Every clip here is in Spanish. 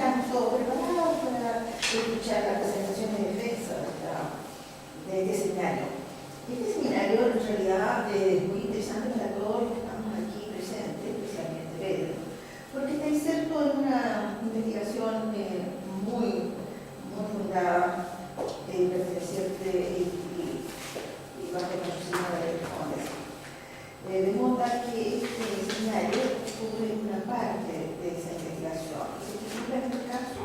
estamos todos preparados para escuchar la presentación de defensa de este seminario. Este seminario en realidad es muy interesante para todos los que estamos aquí presentes, especialmente Pedro, porque está inserto en una investigación muy fundada, perteneciente y bajo el patrocinio de Electrones. De modo que este seminario cubre una parte de esa investigación. Se titula en este caso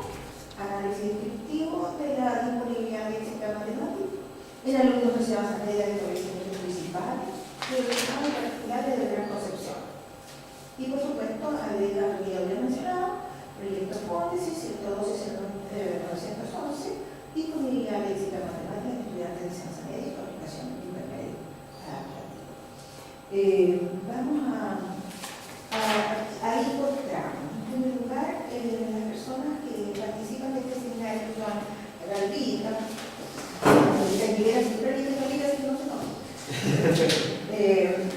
Análisis descriptivo de la disponibilidad léxica matemática en alumnos de enseñanza media de establecimientos principales y de los particulares de Gran Concepción. Y por supuesto, había mencionado proyecto Hipótesis 112-911, disponibilidad léxica matemática en estudiantes de enseñanza media y fabricación intermedia. Vamos a ir por tramos. En primer lugar, las personas que participan de este seminario son Galvita,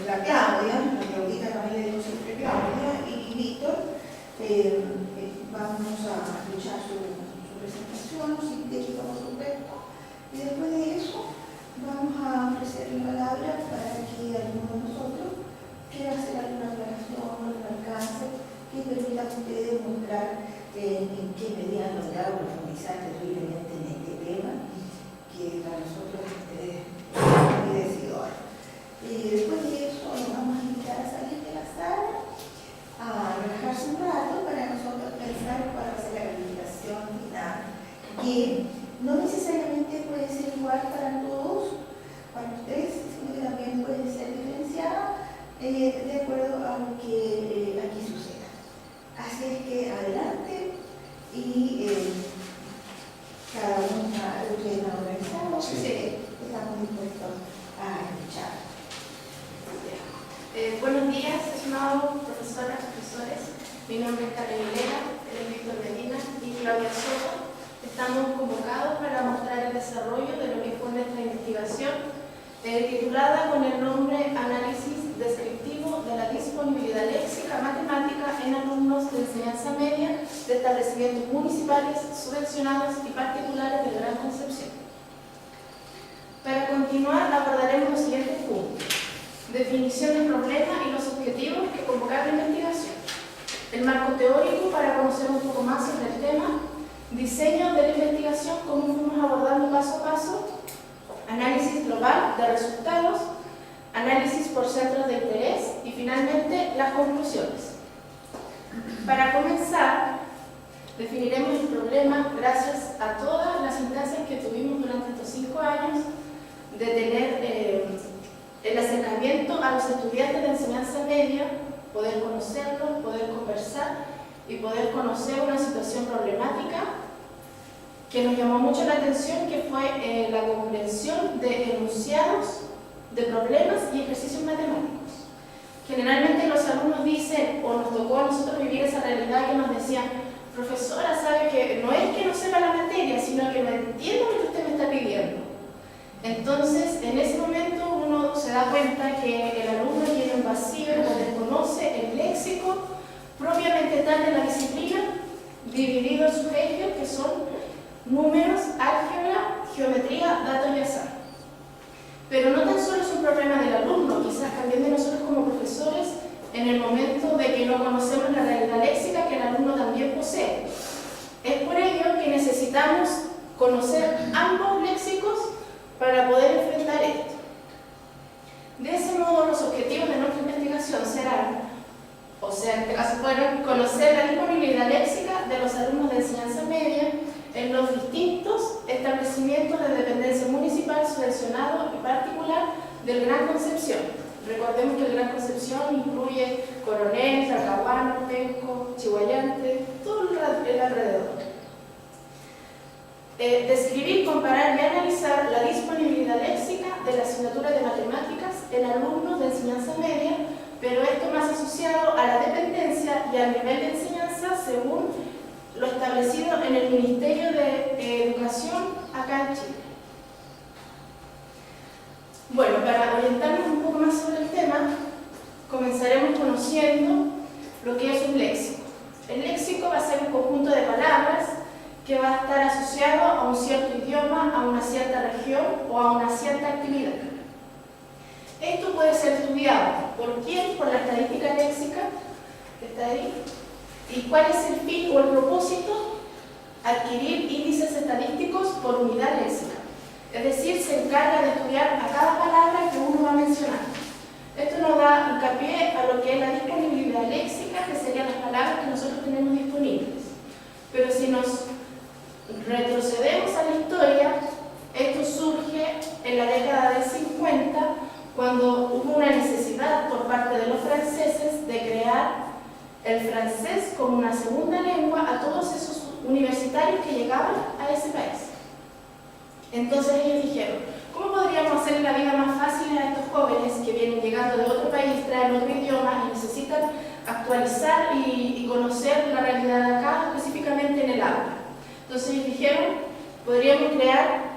la Claudia, la Claudita también le digo siempre Claudia, y Víctor. Vamos a escuchar su presentación sintética, por supuesto, y después de eso vamos a ofrecer la palabra para que alguno de nosotros quiera hacer alguna aclaración o algún alcance que permita a ustedes mostrar en qué medida han logrado profundizar terriblemente en este tema, que para nosotros es muy decidor. Después de eso nos vamos a invitar a salir de la sala, a relajarse un rato para nosotros pensar cuál va a ser la calificación final, que no necesariamente puede ser igual para todos, para ustedes, sino que también puede ser diferenciada de acuerdo a lo que aquí suceda. Así es que adelante y cada uno de ustedes ha organizado, estamos dispuestos a escuchar. Buenos días, estimados profesoras, profesores. Mi nombre es Carmen Hilera, Víctor Medina y Claudia Soto. Estamos convocados para mostrar el desarrollo de lo que fue nuestra investigación titulada con el nombre Análisis descriptivo de la disponibilidad léxica matemática en alumnos de enseñanza media de establecimientos municipales, subvencionados y particulares de Gran Concepción. Para continuar, abordaremos los siguientes puntos: definición del problema y los objetivos que convocaron la investigación, el marco teórico para conocer un poco más sobre el tema, diseño de la investigación, cómo fuimos abordando paso a paso, análisis global de resultados, análisis por centros de interés y finalmente las conclusiones. Para comenzar, definiremos el problema gracias a todas las instancias que tuvimos durante estos 5 años de tener el acercamiento a los estudiantes de enseñanza media, poder conocerlos, poder conversar y poder conocer una situación problemática que nos llamó mucho la atención, que fue la comprensión de enunciados de problemas y ejercicios matemáticos. Generalmente los alumnos dicen, o nos tocó a nosotros vivir esa realidad, que nos decían: profesora, sabe que no es que no sepa la materia, sino que no entiendo lo que usted me está pidiendo. Entonces, en ese momento uno se da cuenta que el alumno tiene un vacío, o desconoce el léxico propiamente tal de la disciplina, dividido en sus ejes, que son números, álgebra, geometría, datos y azar. Pero no tan solo es un problema del alumno, quizás también de nosotros como profesores, en el momento de que no conocemos la realidad léxica que el alumno también posee. Es por ello que necesitamos conocer ambos léxicos para poder enfrentar esto. De ese modo, los objetivos de nuestra investigación serán, o sea, en este caso fueron, conocer la disponibilidad léxica de los alumnos de enseñanza media en los distintos establecimientos de dependencia municipal, subvencionado y particular del Gran Concepción. Recordemos que el Gran Concepción incluye Coronel, Talcahuano, Penco, Chihuayante, todo el alrededor. Describir, comparar y analizar la disponibilidad léxica de la asignatura de matemáticas en alumnos de enseñanza media, pero esto más asociado a la dependencia y al nivel de enseñanza según lo establecido en el Ministerio de Educación acá en Chile. Bueno, para orientarnos un poco más sobre el tema, comenzaremos conociendo lo que es un léxico. El léxico va a ser un conjunto de palabras a un cierto idioma, a una cierta región o a una cierta actividad. Esto puede ser estudiado. ¿Por quién? Por la estadística léxica, que está ahí. ¿Y cuál es el fin o el propósito? Adquirir índices estadísticos por unidad léxica. Es decir, se encarga de estudiar a cada palabra que uno va a mencionar. Esto nos da hincapié a lo que es la disponibilidad léxica, que serían las palabras que nosotros tenemos disponibles. Pero si nos retrocedemos a la historia, esto surge en la década del 50, cuando hubo una necesidad por parte de los franceses de crear el francés como una segunda lengua a todos esos universitarios que llegaban a ese país. Entonces ellos dijeron, ¿cómo podríamos hacer la vida más fácil a estos jóvenes que vienen llegando de otro país, traen otro idioma y necesitan actualizar y conocer la realidad de acá, específicamente en el aula? Entonces ellos dijeron, podríamos crear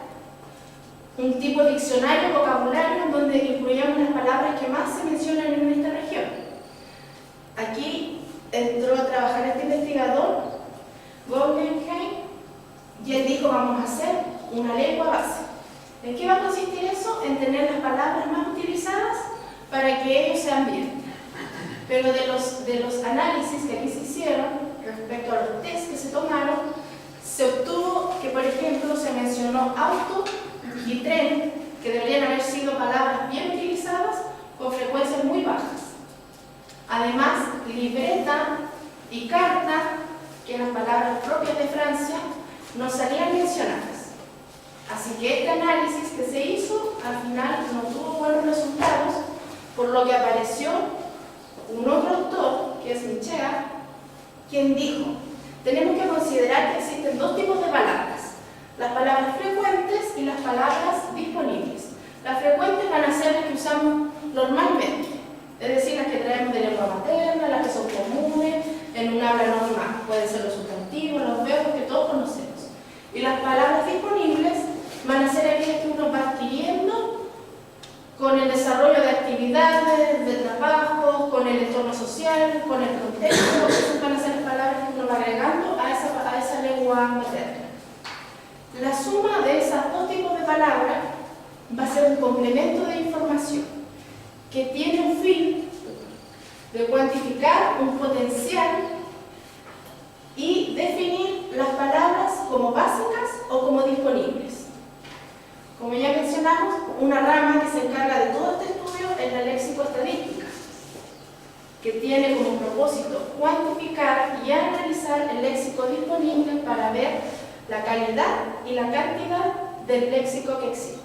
un tipo de diccionario, vocabulario, en donde incluyamos las palabras que más se mencionan en esta región. Aquí entró a trabajar este investigador, Guggenheim, y él dijo, vamos a hacer una lengua base. ¿En qué va a consistir eso? En tener las palabras más utilizadas para que ellos sean bien. Pero de los análisis que aquí se hicieron respecto a los test que se tomaron, se obtuvo que, por ejemplo, se mencionó auto y tren, que deberían haber sido palabras bien utilizadas con frecuencias muy bajas. Además, libreta y carta, que eran palabras propias de Francia, no salían mencionadas. Así que este análisis que se hizo, al final no tuvo buenos resultados, por lo que apareció un otro autor, que es Michea, quien dijo, tenemos que considerar que existen dos tipos de palabras, las palabras frecuentes y las palabras disponibles. Las frecuentes van a ser las que usamos normalmente, es decir, las que traemos de lengua materna, las que son comunes, en un habla normal. Pueden ser los sustantivos, los verbos que todos conocemos. Y las palabras disponibles van a ser aquellas que uno va adquiriendo con el desarrollo de actividades, de trabajo, con el entorno social, con el contexto. Esas van a ser las palabras que uno va agregando a esa lengua materna. La suma de esos dos tipos de palabras va a ser un complemento de información que tiene un fin de cuantificar un potencial y definir las palabras como básicas o como disponibles. Como ya mencionamos, una rama que se encarga de todo este estudio es la léxico-estadística, que tiene como propósito cuantificar y analizar el léxico disponible para ver la calidad y la cantidad del léxico que existe.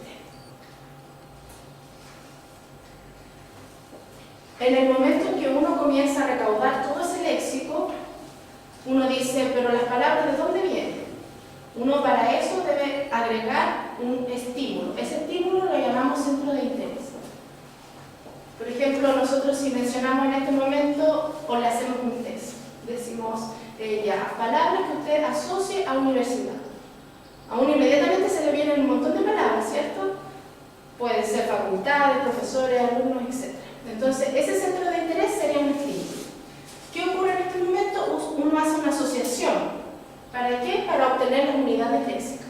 En el momento en que uno comienza a recaudar todo ese léxico, uno dice, pero las palabras ¿de dónde vienen? Uno para eso debe agregar un estímulo. Ese estímulo lo llamamos centro de interés. Por ejemplo, nosotros si mencionamos en este momento o le hacemos un test, decimos ya, palabras que usted asocie a universidad. A uno inmediatamente se le vienen un montón de palabras, ¿cierto? Pueden ser facultades, profesores, alumnos, etc. Entonces, ese centro de interés sería un estímulo. ¿Qué ocurre en este momento? Uno hace una asociación. ¿Para qué? Para obtener las unidades léxicas.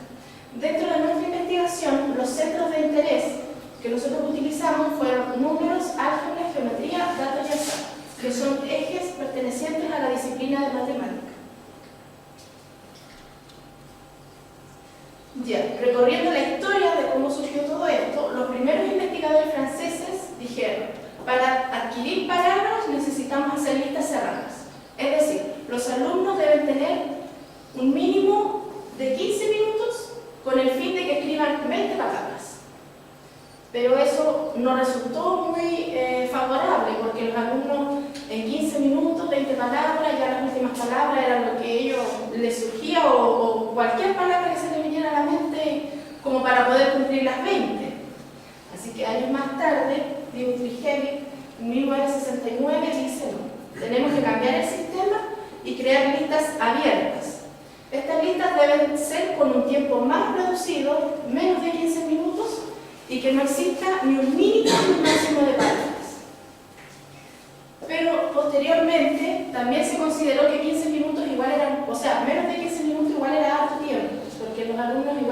Dentro de nuestra investigación, los centros de interés que nosotros utilizamos fueron números, álgebra, geometría, datos y azar, que son ejes pertenecientes a la disciplina de matemática. Ya, recorriendo la historia de cómo surgió todo esto, los primeros investigadores franceses dijeron, para adquirir palabras necesitamos hacer listas cerradas. Es decir, los alumnos deben tener un mínimo de 15 minutos con el fin de que escriban 20 palabras. Pero eso no resultó muy favorable, porque los alumnos en 15 minutos, 20 palabras, ya las últimas palabras eran lo que a ellos les surgía o cualquier palabra que se les viniera a la mente como para poder cumplir las 20. Así que años más tarde, Dimitrij en 1969 dice no, tenemos que cambiar el sistema y crear listas abiertas. Estas listas deben ser con un tiempo más reducido, menos de 15 minutos, y que no exista ni un mínimo ni un máximo de palabras. Pero posteriormente también se consideró que 15 minutos igual eran, o sea, menos de 15 minutos igual era harto tiempo, porque los alumnos igual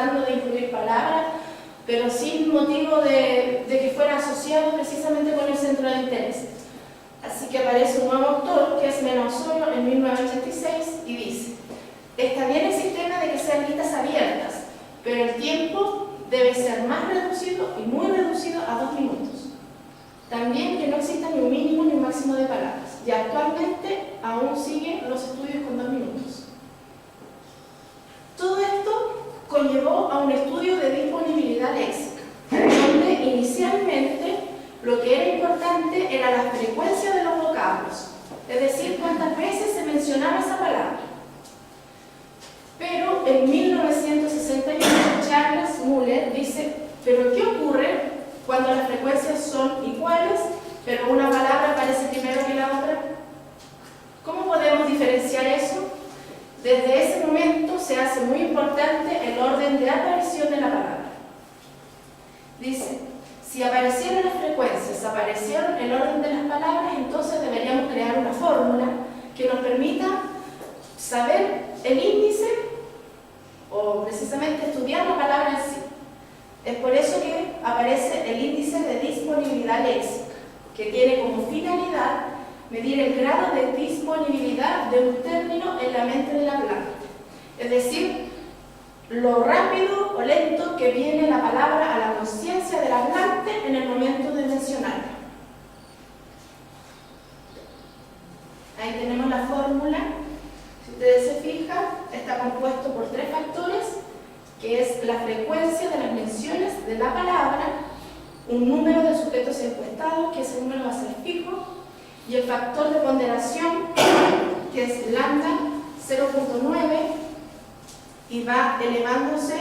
tratando de incluir palabras, pero sin motivo de que fuera asociado precisamente con el centro de interés. Así que aparece un nuevo autor, que es Mena Osorio, en 1986, y dice: está bien el sistema de que sean listas abiertas, pero el tiempo debe ser más reducido y muy reducido a 2 minutos. También que no exista ni un mínimo ni un máximo de palabras. Y actualmente aún siguen los estudios con 2 minutos. Todo esto conllevó a un estudio de disponibilidad léxica, donde inicialmente lo que era importante era la frecuencia de los vocablos, es decir, cuántas veces se mencionaba esa palabra. Pero en 1968 Charles Muller dice: ¿pero qué ocurre cuando las frecuencias son iguales, pero una palabra aparece primero que la otra? ¿Cómo podemos diferenciar eso? Desde ese momento se hace muy importante el orden de aparición de la palabra. Dice: si aparecieron las frecuencias, aparecieron el orden de las palabras, entonces deberíamos crear una fórmula que nos permita saber el índice o precisamente estudiar la palabra en sí. Es por eso que aparece el índice de disponibilidad léxica, que tiene como finalidad medir el grado de disponibilidad de un término en la mente del hablante. Es decir, lo rápido o lento que viene la palabra a la conciencia del hablante en el momento de mencionarla. Ahí tenemos la fórmula. Si ustedes se fijan, está compuesto por 3 factores, que es la frecuencia de las menciones de la palabra, un número de sujetos encuestados, que ese número va a ser fijo, y el factor de ponderación, que es lambda 0.9, y va elevándose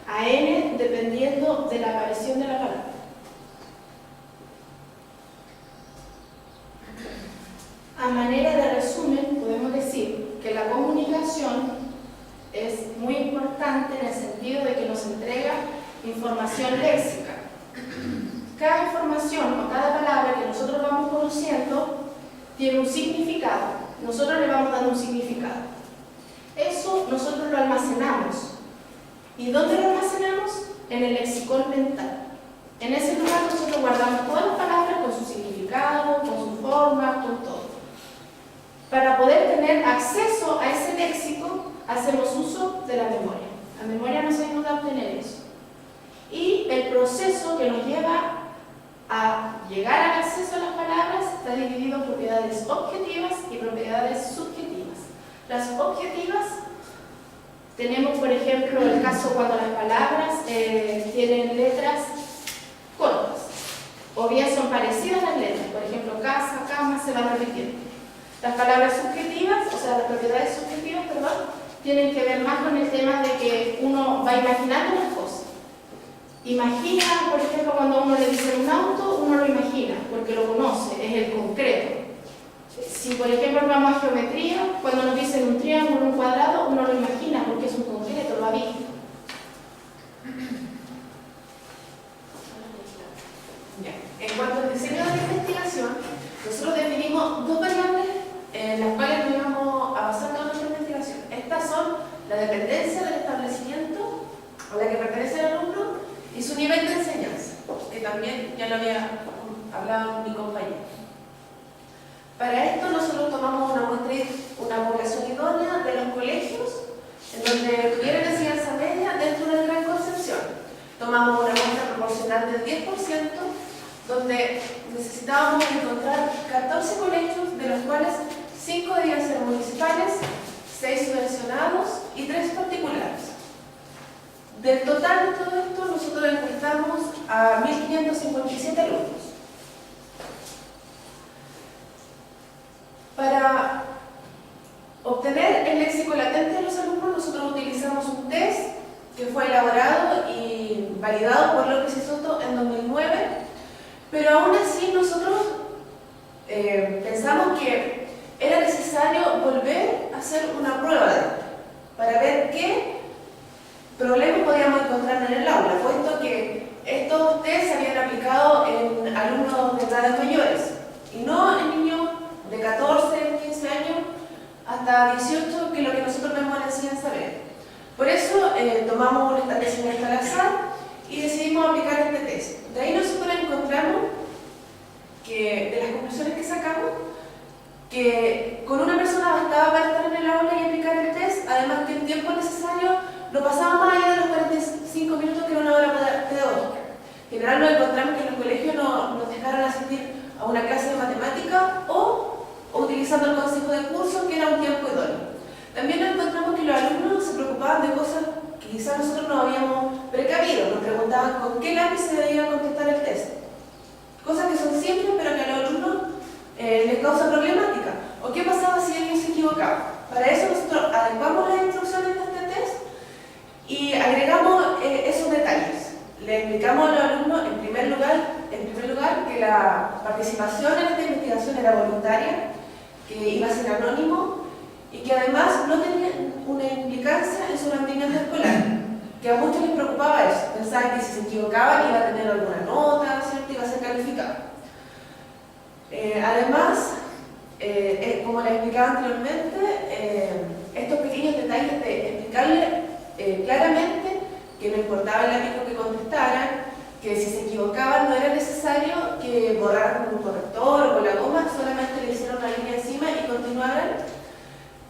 a n dependiendo de la aparición de la palabra. A manera de resumen, podemos decir que la comunicación es muy importante en el sentido de que nos entrega información léxica. Cada información o cada palabra que nosotros vamos conociendo tiene un significado. Nosotros le vamos dando un significado. Eso nosotros lo almacenamos. ¿Y dónde lo almacenamos? En el lexicón mental. En ese lugar nosotros guardamos todas las palabras con su significado, con su forma, con todo. Para poder tener acceso a ese léxico, hacemos uso de la memoria. La memoria nos ayuda a obtener eso. Y el proceso que nos lleva a llegar al acceso a las palabras está dividido en propiedades objetivas y propiedades subjetivas. Las objetivas, tenemos por ejemplo el caso cuando las palabras tienen letras cortas, o bien son parecidas las letras, por ejemplo casa, cama, se van repitiendo. Las palabras subjetivas, o sea las propiedades subjetivas, perdón, tienen que ver más con el tema de que uno va imaginando las cosas. Imagina, por ejemplo, cuando a uno le dicen un auto, uno lo imagina, porque lo conoce, es el concreto. Si, por ejemplo, vamos a geometría, cuando nos dicen un triángulo, un cuadrado, uno lo imagina, porque es un concreto, lo ha visto. En cuanto al diseño de la investigación, nosotros definimos 2 variables en las cuales nos íbamos a basar toda nuestra investigación. Estas son la dependencia del establecimiento a la que pertenece el alumno y su nivel de enseñanza, que también ya lo había hablado mi compañero. Para esto nosotros tomamos una población idónea de los colegios en donde tuvieran enseñanza media dentro del Gran Concepción. Tomamos una muestra proporcional del 10%, donde necesitábamos encontrar 14 colegios, de los cuales 5 debían ser municipales, 6 subvencionados y 3 particulares. Del total de todo esto, nosotros encuestamos a 1.557 alumnos. Para obtener el léxico latente de los alumnos, nosotros utilizamos un test que fue elaborado y validado por López y Soto en 2009, pero aún así nosotros pensamos que era necesario volver a hacer una prueba para ver qué problemas podíamos encontrar en el aula, puesto que estos test se habían aplicado en alumnos de edades mayores y no en niños de 14, 15 años hasta 18, que es lo que nosotros vemos en la enseñanza media. Por eso tomamos un establecimiento al azar y decidimos aplicar este test. De ahí nosotros encontramos que, de las conclusiones que sacamos, que con una persona bastaba para estar en el aula y aplicar el test, además que el tiempo necesario no pasaba más allá de los 45 minutos que era una hora pedagógica. En general nos encontramos que en los colegios nos dejaron asistir a una clase de matemática o utilizando el consejo de curso, que era un tiempo idóneo. También nos encontramos que los alumnos se preocupaban de cosas que quizás nosotros no habíamos precavido. Nos preguntaban con qué lápiz se debía contestar el test. Cosas que son simples, pero que a los alumnos les causa problemática. ¿O qué pasaba si alguien se equivocaba? Para eso nosotros adecuamos las instrucciones de este test y agregamos esos detalles. Le explicamos a los alumnos, en primer lugar, que la participación en esta investigación era voluntaria, que iba a ser anónimo y que además no tenía una implicancia en su rendimiento escolar, que a muchos les preocupaba eso. Pensaban que si se equivocaban iba a tener alguna nota, ¿cierto? Iba a ser calificado. Además, como les explicaba anteriormente, estos pequeños detalles de explicarle claramente que no importaba el lápiz que contestaran, que si se equivocaban no era necesario que borraran con un corrector o con la goma, solamente le hicieron una línea encima y continuaran.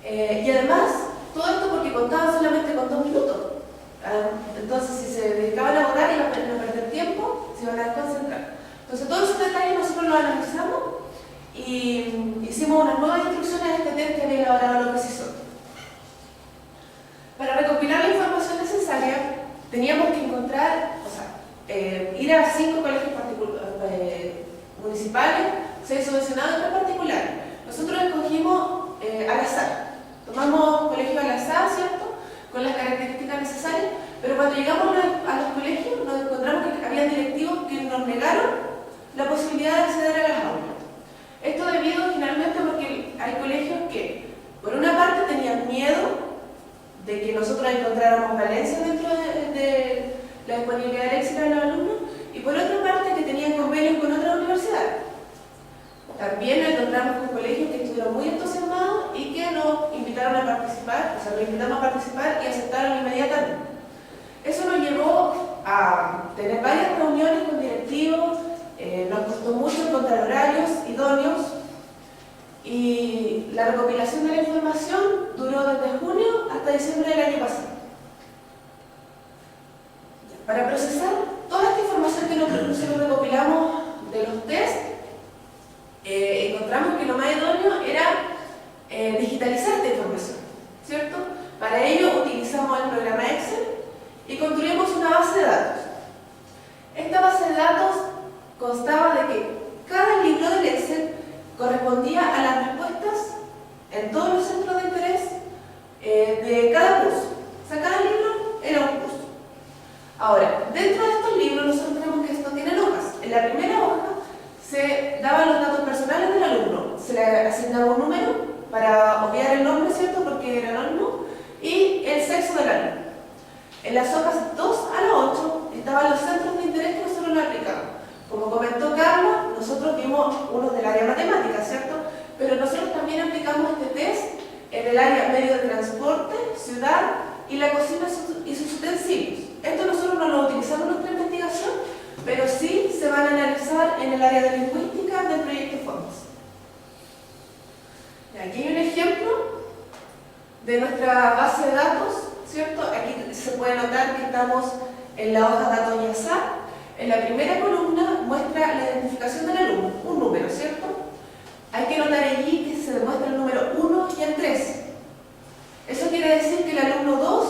Y además, todo esto porque contaban solamente con 2 minutos. Entonces, si se dedicaban a borrar y a perder tiempo, se iban a desconcentrar. Entonces, todos esos detalles nosotros los analizamos y hicimos unas nuevas instrucciones a este test que había elaborado la profesora. Para recopilar la información necesaria, teníamos que encontrar, ir a 5 colegios municipales, 6 subvencionados y 3 particulares. Nosotros escogimos al azar. Tomamos colegios al azar, ¿cierto? Con las características necesarias, pero cuando llegamos a los colegios nos encontramos que había directivos que nos negaron la posibilidad de acceder a las aulas. Esto debido finalmente porque hay colegios que, por una parte, tenían miedo de que nosotros encontráramos valencias dentro de la disponibilidad léxica de los alumnos, y por otra parte que tenían convenios con otras universidades. También nos encontramos con colegios que estuvieron muy entusiasmados y que nos invitaron a participar, los invitamos a participar y aceptaron inmediatamente. Eso nos llevó a tener varias reuniones con directivos, nos costó mucho encontrar horarios idóneos y la recopilación de la información duró desde junio hasta diciembre del año pasado. Para procesar toda esta información que nosotros recopilamos de los test, encontramos que lo más idóneo era digitalizar esta información, ¿cierto? Para ello utilizamos el programa Excel y construimos una base de datos. Esta base de datos constaba de que cada libro del Excel correspondía a las respuestas en todos los centros de interés de cada curso. O sea, cada libro era un curso. Ahora, dentro de estos libros nosotros tenemos que estos tienen hojas. En la primera hoja se daban los datos personales del alumno, se le asignaba un número para obviar el nombre, ¿cierto? Porque era anónimo, y el sexo del alumno. En las hojas 2 a la 8 estaban los centros de interés que nosotros nos aplicamos. Como comentó Carla, nosotros vimos unos del área matemática, ¿cierto? Pero nosotros también aplicamos este test en el área medio de transporte, ciudad y la cocina y sus utensilios. Esto nosotros no lo utilizamos en nuestra investigación, pero sí se van a analizar en el área de lingüística del proyecto FONDES. Aquí hay un ejemplo de nuestra base de datos, ¿cierto? Aquí se puede notar que estamos en la hoja datos y azar. En la primera columna muestra la identificación del alumno, un número, ¿cierto? Hay que notar allí que se demuestra el número 1 y el 3. Eso quiere decir que el alumno 2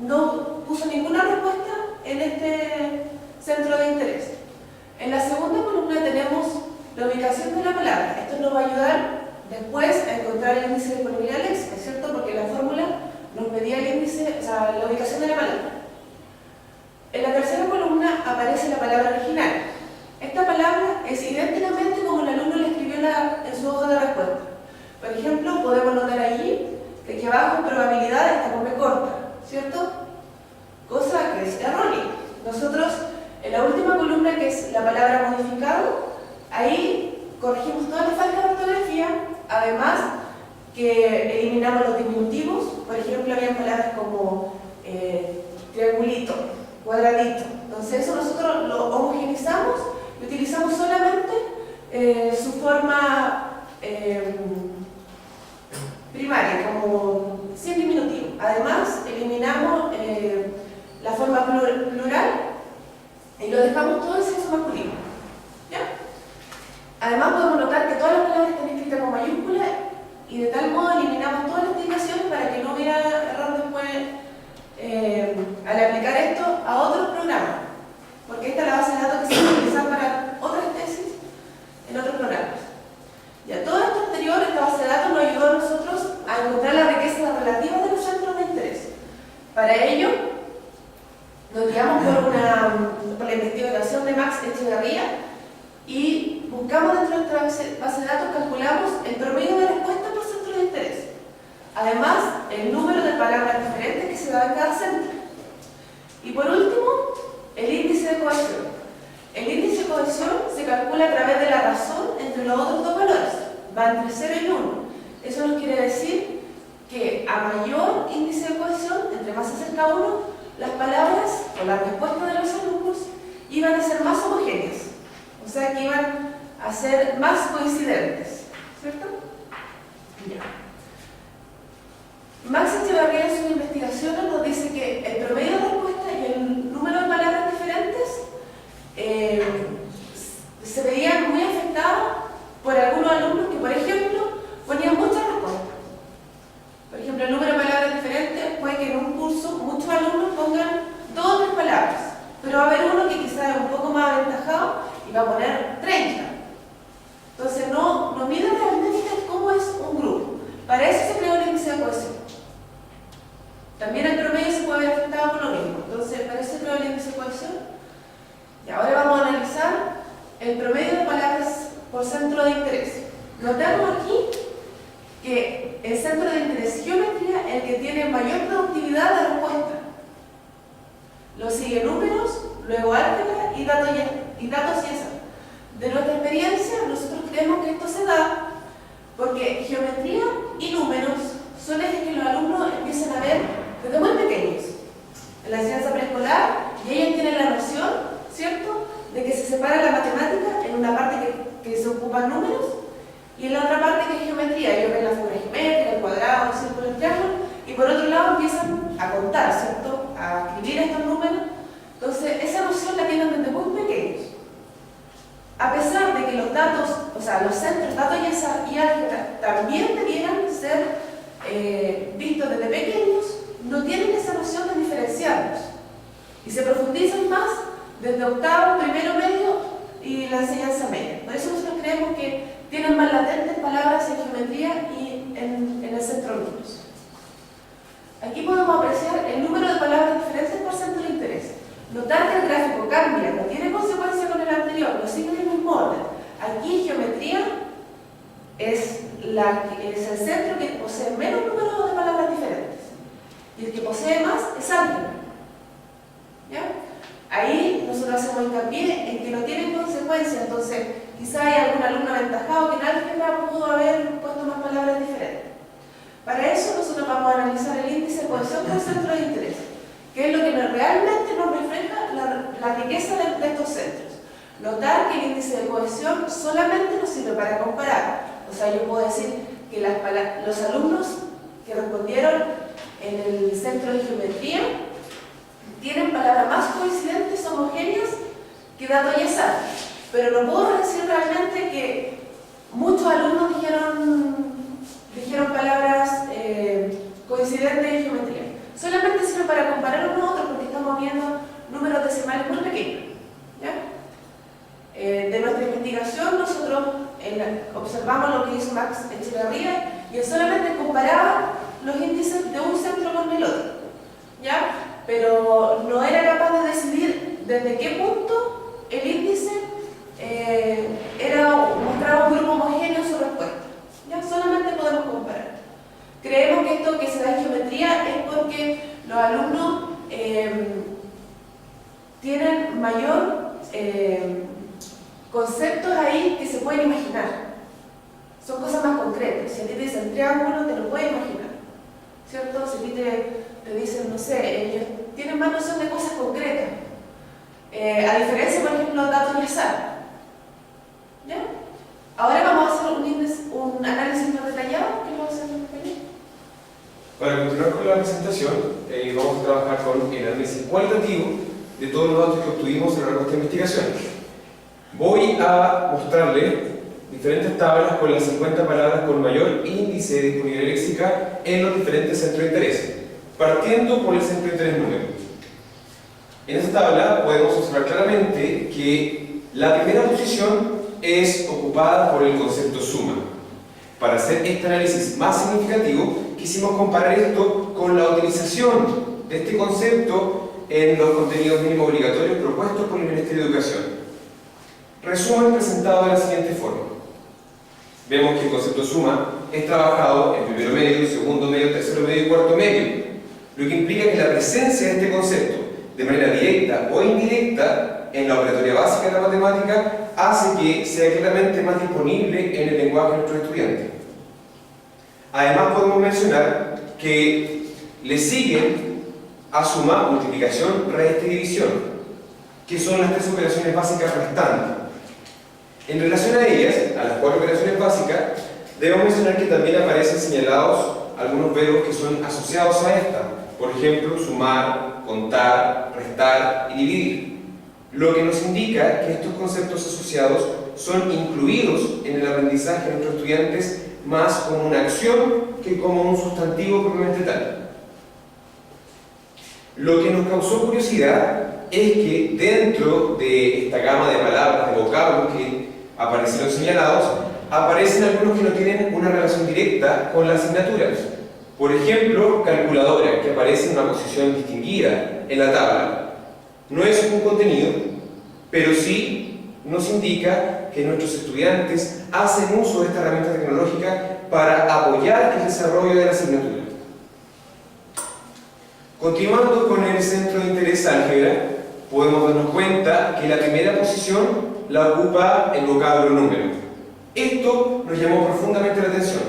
no puso ninguna respuesta en este centro de interés. En la segunda columna tenemos la ubicación de la palabra. Esto nos va a ayudar después a encontrar el índice de disponibilidad léxica, ¿cierto? Porque la fórmula nos medía el índice, o sea, la ubicación de la palabra. En la tercera columna aparece la palabra original. Esta palabra es idénticamente como el alumno la escribió en su hoja de respuesta. Por ejemplo, podemos notar allí que aquí abajo en probabilidad está con B corta, ¿cierto? Cosa que es errónea. Nosotros, en la última columna, que es la palabra modificado, ahí corregimos todas las faltas de ortografía, además que eliminamos los diminutivos. Por ejemplo, había palabras como triangulito, cuadradito. Entonces eso nosotros lo homogeneizamos y utilizamos solamente su forma primaria, como sin diminutivo. Además, eliminamos la forma plural y lo dejamos todo en sexo masculino. ¿Ya? Además, podemos notar que todas las palabras están escritas con mayúsculas y de tal modo eliminamos todas las indicaciones para que no hubiera error después al aplicar esto a otros programas, porque esta es la base de datos que se va a utilizar para otras tesis en otros programas. Ya, todo esto anterior, esta base de datos nos ayudó a nosotros a encontrar la riqueza relativa de los centros de interés. Para ello, nos guiamos por la investigación de Max Echeverría y buscamos dentro de nuestra base de datos, calculamos el promedio de respuesta por centro de interés. Además, el número de palabras diferentes que se da en cada centro. Y por último, el índice de cohesión. El índice de cohesión se calcula a través de la razón entre los otros dos valores. Va entre 0 y 1. Eso nos quiere decir que a mayor índice de cohesión, entre más se acerca 1, las palabras o las respuestas de los alumnos iban a ser más homogéneas. O sea que iban a ser más coincidentes. ¿Cierto? Ya. Max Echeverría en sus investigaciones nos dice que el promedio de respuesta y el número de palabras diferentes se veían muy afectados por algunos alumnos que, por ejemplo, ponían muchas respuestas. Por ejemplo, el número de palabras diferentes puede que en un curso muchos alumnos pongan 2 o 3 palabras, pero va a haber uno que quizás es un poco más aventajado y va a poner 30. Entonces no mide realmente cómo es un grupo. Para eso se creó el índice de cohesión. También el promedio se puede ver afectado por lo mismo. Entonces, para eso se creó el índice de cohesión. Y ahora vamos a analizar el promedio de palabras por centro de interés. Notamos aquí que el centro de interés geometría es el que tiene mayor productividad de respuesta. Lo sigue números, luego álgebra y datos y esa. De nuestra experiencia, nosotros creemos que esto se da porque geometría y números son ejes que los alumnos empiezan a ver desde muy pequeños. En la enseñanza preescolar, y ellos tienen la noción, ¿cierto?, de que se separa la matemática en una parte que se ocupan números y en la otra parte que es geometría. Ellos ven la figura geométrica, el cuadrado, el círculo, el triángulo, y por otro lado empiezan a contar, ¿cierto?, a escribir estos números. Entonces, esa noción la tienen desde muy pequeños. A pesar de que los datos, o sea, los centros, datos y álgebra también debieran ser vistos desde pequeños, no tienen esa noción de diferenciarlos y se profundizan más desde octavo, primero medio y la enseñanza media. Por eso nosotros creemos que tienen más latentes palabras en geometría y en el centro de números. Aquí podemos apreciar el número de palabras diferentes por centro de interés. Notar que el gráfico cambia, no tiene consecuencia con el anterior, no sigue el mismo orden. Aquí geometría es el centro que posee menos número de palabras diferentes. Y el que posee más es álgebra. ¿Ya? Ahí nosotros hacemos hincapié en que no tienen consecuencia. Entonces, quizá hay algún alumno aventajado que en álgebra pudo haber puesto más palabras diferentes. Para eso nosotros vamos a analizar el índice de cohesión por centro de interés, que es lo que realmente nos refleja la riqueza de estos centros. Notar que el índice de cohesión solamente nos sirve para comparar. O sea, yo puedo decir que los alumnos que respondieron en el centro de geometría tienen palabras más coincidentes, homogéneas, que datos y azar. Pero no puedo decir realmente que muchos alumnos dijeron palabras coincidentes en geometría. Solamente sirve para comparar uno a otro porque estamos viendo números decimales muy pequeños. ¿Ya? De nuestra investigación nosotros observamos lo que hizo Max Echeverría y él solamente comparaba los índices de un centro con el otro, ¿ya? Pero no era capaz de decidir desde qué punto el índice mostraba un grupo homogéneo en su respuesta. ¿Ya? Solamente podemos comparar. Creemos que esto que se da en geometría es porque los alumnos tienen mayor conceptos ahí que se pueden imaginar. Son cosas más concretas. Si a ti te dicen triángulo, te lo puedes imaginar, ¿cierto? Si a ti te te dicen, no sé, ellos tienen más noción de cosas concretas. A diferencia, por ejemplo, de datos y azar. ¿Ya? Ahora vamos a hacer un análisis más detallado que lo va a hacer el compañero. Para continuar con la presentación, vamos a trabajar con el análisis cualitativo de todos los datos que obtuvimos a lo largo de esta investigación. Voy a mostrarle diferentes tablas con las 50 palabras con mayor índice de disponibilidad léxica en los diferentes centros de interés, partiendo por el centro de interés número. En esta tabla podemos observar claramente que la primera posición es ocupada por el concepto suma. Para hacer este análisis más significativo, quisimos comparar esto con la utilización de este concepto en los contenidos mínimos obligatorios propuestos por el Ministerio de Educación. Resumen presentado de la siguiente forma. Vemos que el concepto suma es trabajado en primero medio, segundo medio, tercero medio y cuarto medio, lo que implica que la presencia de este concepto de manera directa o indirecta en la operatoria básica de la matemática hace que sea claramente más disponible en el lenguaje de nuestros estudiantes. Además podemos mencionar que le siguen a suma multiplicación, resta y división, que son las tres operaciones básicas restantes. En relación a ellas, a las cuatro operaciones básicas, debemos mencionar que también aparecen señalados algunos verbos que son asociados a esta, por ejemplo, sumar, contar, restar y dividir, lo que nos indica que estos conceptos asociados son incluidos en el aprendizaje de nuestros estudiantes más como una acción que como un sustantivo propiamente tal. Lo que nos causó curiosidad es que dentro de esta gama de palabras, de vocablos que aparecieron señalados, aparecen algunos que no tienen una relación directa con las asignaturas. Por ejemplo, calculadora, que aparece en una posición distinguida en la tabla. No es un contenido, pero sí nos indica que nuestros estudiantes hacen uso de esta herramienta tecnológica para apoyar el desarrollo de la asignatura. Continuando con el centro de interés álgebra, podemos darnos cuenta que la primera posición la ocupa el vocablo número. Esto nos llamó profundamente la atención,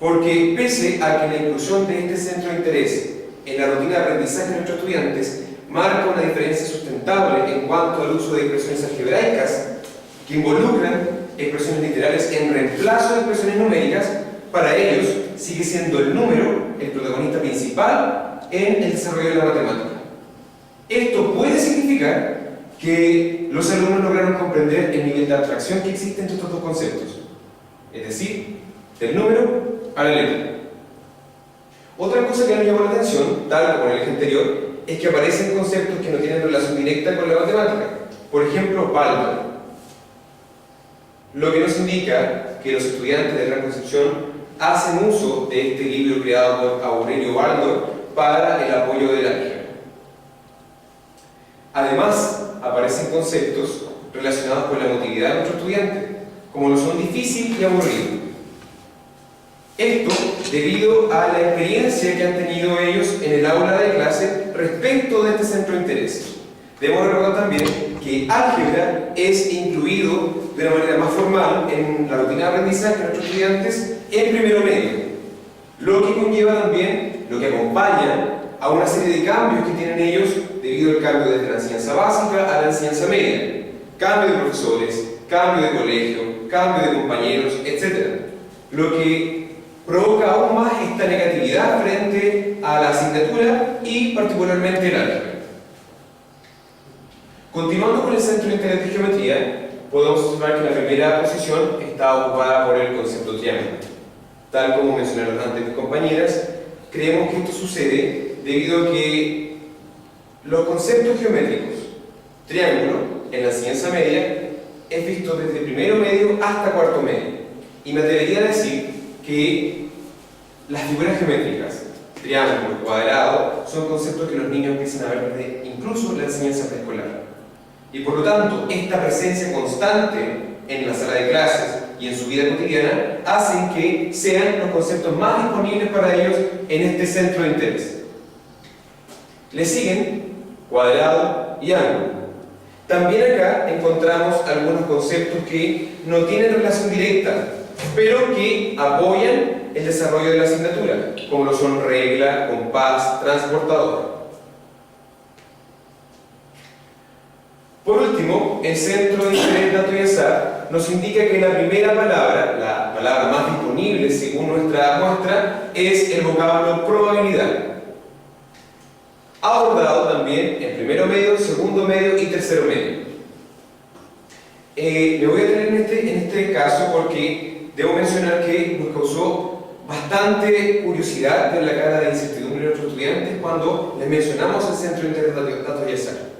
porque pese a que la inclusión de este centro de interés en la rutina de aprendizaje de nuestros estudiantes marca una diferencia sustentable en cuanto al uso de expresiones algebraicas que involucran expresiones literales en reemplazo de expresiones numéricas, para ellos sigue siendo el número el protagonista principal en el desarrollo de la matemática. Esto puede significar que los alumnos lograron comprender el nivel de abstracción que existe entre estos dos conceptos, es decir, del número a la letra. Otra cosa que nos llamó la atención, tal como en el eje anterior, es que aparecen conceptos que no tienen relación directa con la matemática. Por ejemplo, Baldor, lo que nos indica que los estudiantes de Gran Concepción hacen uso de este libro creado por Aurelio Baldor para el apoyo del álgebra. Además, aparecen conceptos relacionados con la emotividad de nuestros estudiantes, como lo son difícil y aburrido. Esto debido a la experiencia que han tenido ellos en el aula de clase respecto de este centro de interés. Debemos recordar también que álgebra es incluido de una manera más formal en la rutina de aprendizaje de nuestros estudiantes en primero medio, lo que conlleva también, lo que acompaña a una serie de cambios que tienen ellos debido al cambio desde la enseñanza básica a la enseñanza media. Cambio de profesores, cambio de colegio, cambio de compañeros, etc. Lo que provoca aún más esta negatividad frente a la asignatura y particularmente el álgebra. Continuando con el centro de interés de geometría, podemos observar que la primera posición está ocupada por el concepto triángulo. Tal como mencionaron antes mis compañeras, creemos que esto sucede debido a que los conceptos geométricos, triángulo, en la enseñanza media, es visto desde primero medio hasta cuarto medio. Y me atrevería a decir que las figuras geométricas, triángulo, cuadrado, son conceptos que los niños empiezan a ver desde incluso la enseñanza preescolar. Y por lo tanto, esta presencia constante en la sala de clases y en su vida cotidiana hacen que sean los conceptos más disponibles para ellos en este centro de interés. Le siguen cuadrado y ángulo. También acá encontramos algunos conceptos que no tienen relación directa pero que apoyan el desarrollo de la asignatura, como lo son regla, compás, transportador. Por último, el Centro de Interés Dato y Azar nos indica que la primera palabra, la palabra más disponible según nuestra muestra, es el vocablo probabilidad, abordado también en primero medio, segundo medio y tercero medio. Me voy a detener en este caso porque debo mencionar que nos causó bastante curiosidad ver la cara de incertidumbre de nuestros estudiantes cuando les mencionamos el Centro de Interés Dato y Azar.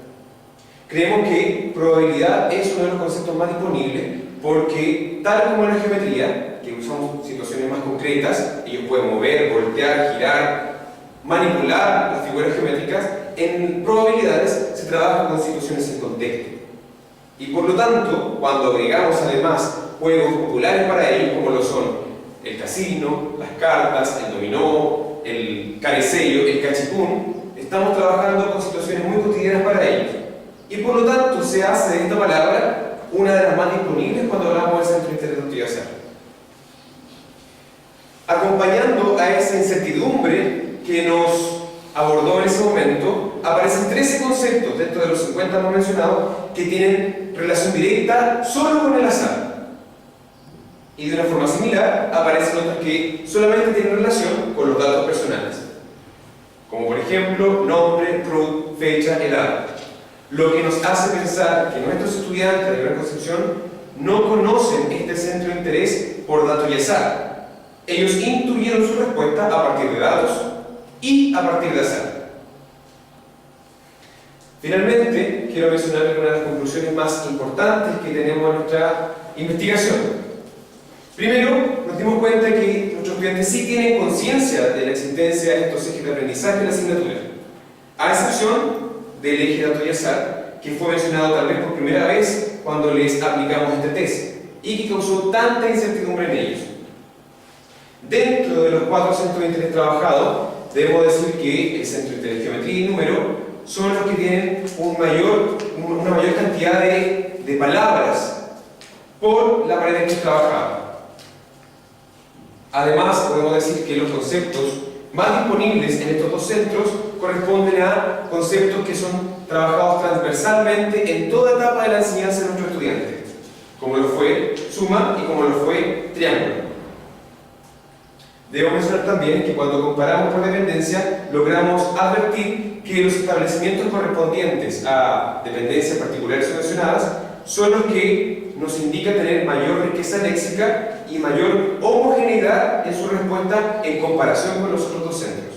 Creemos que probabilidad es uno de los conceptos más disponibles porque, tal como en la geometría, que usamos situaciones más concretas, ellos pueden mover, voltear, girar, manipular las figuras geométricas, en probabilidades se trabaja con situaciones en contexto. Y por lo tanto, cuando agregamos además juegos populares para ellos, como lo son el casino, las cartas, el dominó, el carecello, el cachipún, estamos trabajando con situaciones muy cotidianas para ellos. Y por lo tanto se hace de esta palabra una de las más disponibles cuando hablamos del Centro de Interés Dato y Azar. Acompañando a esa incertidumbre que nos abordó en ese momento, aparecen 13 conceptos dentro de los 50 no mencionados que tienen relación directa solo con el azar. Y de una forma similar aparecen otros que solamente tienen relación con los datos personales, como por ejemplo nombre, RUT, fecha, edad. Lo que nos hace pensar que nuestros estudiantes de Gran Concepción no conocen este centro de interés por dato y azar. Ellos intuyeron su respuesta a partir de datos y a partir de azar. Finalmente, quiero mencionar algunas de las conclusiones más importantes que tenemos en nuestra investigación. Primero, nos dimos cuenta que nuestros estudiantes sí tienen conciencia de la existencia de estos ejes de aprendizaje en la asignatura, a excepción del eje dato y azar, que fue mencionado tal vez por primera vez cuando les aplicamos este test y que causó tanta incertidumbre en ellos. Dentro de los 4 centros de interés trabajados, debo decir que el centro de interés geometría y número son los que tienen una mayor cantidad de palabras por la manera en que trabajaba. Además, podemos decir que los conceptos más disponibles en estos 2 centros corresponden a conceptos que son trabajados transversalmente en toda etapa de la enseñanza de nuestros estudiantes, como lo fue suma y como lo fue triángulo. Debo mencionar también que cuando comparamos por dependencia, logramos advertir que los establecimientos correspondientes a dependencias particulares subvencionadas son los que nos indican tener mayor riqueza léxica y mayor homogeneidad en su respuesta en comparación con los otros 2 centros.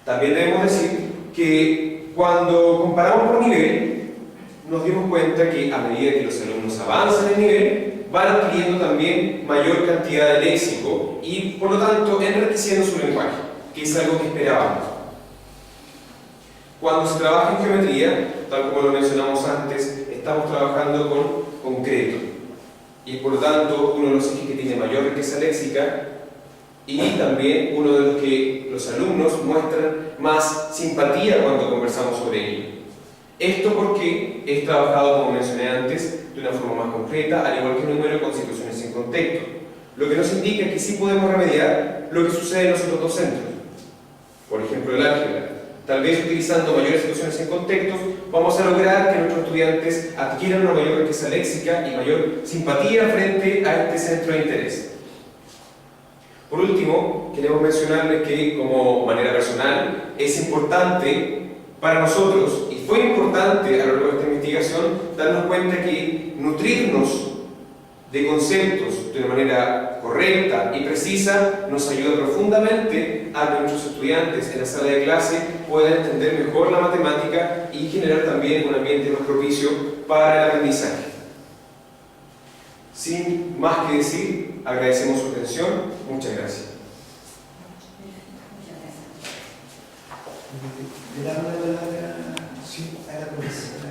También debemos decir que cuando comparamos por nivel, nos dimos cuenta que a medida que los alumnos avanzan en nivel, van adquiriendo también mayor cantidad de léxico y por lo tanto enriqueciendo su lenguaje, que es algo que esperábamos. Cuando se trabaja en geometría, tal como lo mencionamos antes, estamos trabajando con concreto y por lo tanto uno de los ejes que tiene mayor riqueza léxica y también uno de los que los alumnos muestran más simpatía cuando conversamos sobre ello. Esto porque es trabajado, como mencioné antes, de una forma más concreta, al igual que el número, con situaciones en contexto, lo que nos indica que sí podemos remediar lo que sucede en los otros 2 centros. Por ejemplo, el álgebra. Tal vez utilizando mayores situaciones en contexto, vamos a lograr que nuestros estudiantes adquieran una mayor riqueza léxica y mayor simpatía frente a este centro de interés. Por último, queremos mencionarles que, como manera personal, es importante para nosotros, y fue importante a lo largo de esta investigación, darnos cuenta que nutrirnos de conceptos de una manera correcta y precisa nos ayuda profundamente a que nuestros estudiantes en la sala de clase puedan entender mejor la matemática y generar también un ambiente más propicio para el aprendizaje. Sin más que decir, agradecemos su atención. Muchas gracias. Le damos la palabra a la profesora.